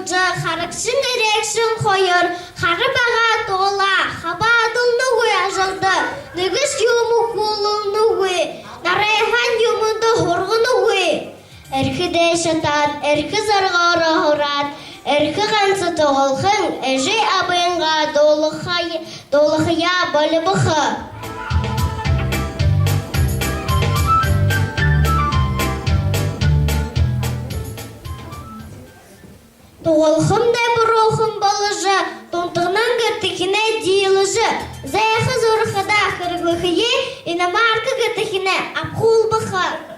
болжа, харакшын эрекшін қойыр, қары баға тола, хаба адылны ғой ажалды, нүгіс юмы қолылны ғой, нарайхан юмынды хорғыны ғой. Әркіде шатат, әркі зарға ұрағырат, әркі қансы тоғылқын, әжей абайынға долықия болыбықы. Тоғылқымдай бір оқым балыжы, тонтығынан гіртікіне дейіліжі, заяқы зорықыда қырғылықые, инамарқы гіртікіне апқол бұқы.